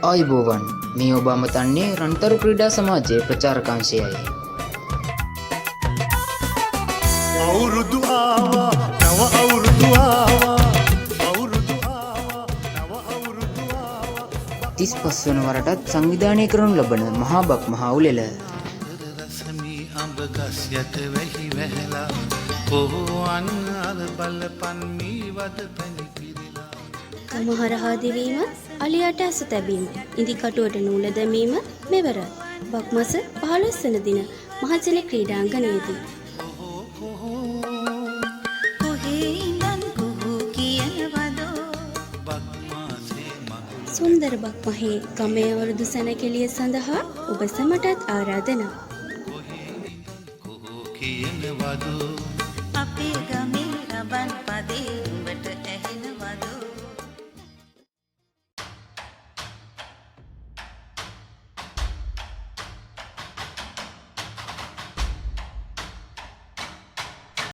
ආයුබෝවන් මේ ඔබ අමතන්නේ රන්තරු ක්‍රීඩා සමාජයේ ප්‍රචාරකාංශයයි. අවුරුදු ආවා නව අවුරුදු ආවා අවුරුදු ආවා නව අවුරුදු ආවා 35 වන වරටත් සංවිධානය කරනු ලබන මහා බක් මහා උළෙල රසමි අඹ ගස් යට වෙහි වැහැලා කොහොන් අර බලපන් මී වද පැණි පිරিলা කමහරහා දිවීම අලියට ඇස තැබීම ඉදිකටුවට නූල දැමීම මෙවර බක්මස 15 වන දින මහජන ක්‍රීඩාංගණයේදී සුන්දර බක්මහේ ගමේ අවුරුදු සැනකෙළිය සඳහා ඔබ සැමටත් ආරාධනා. අපේ ගමේ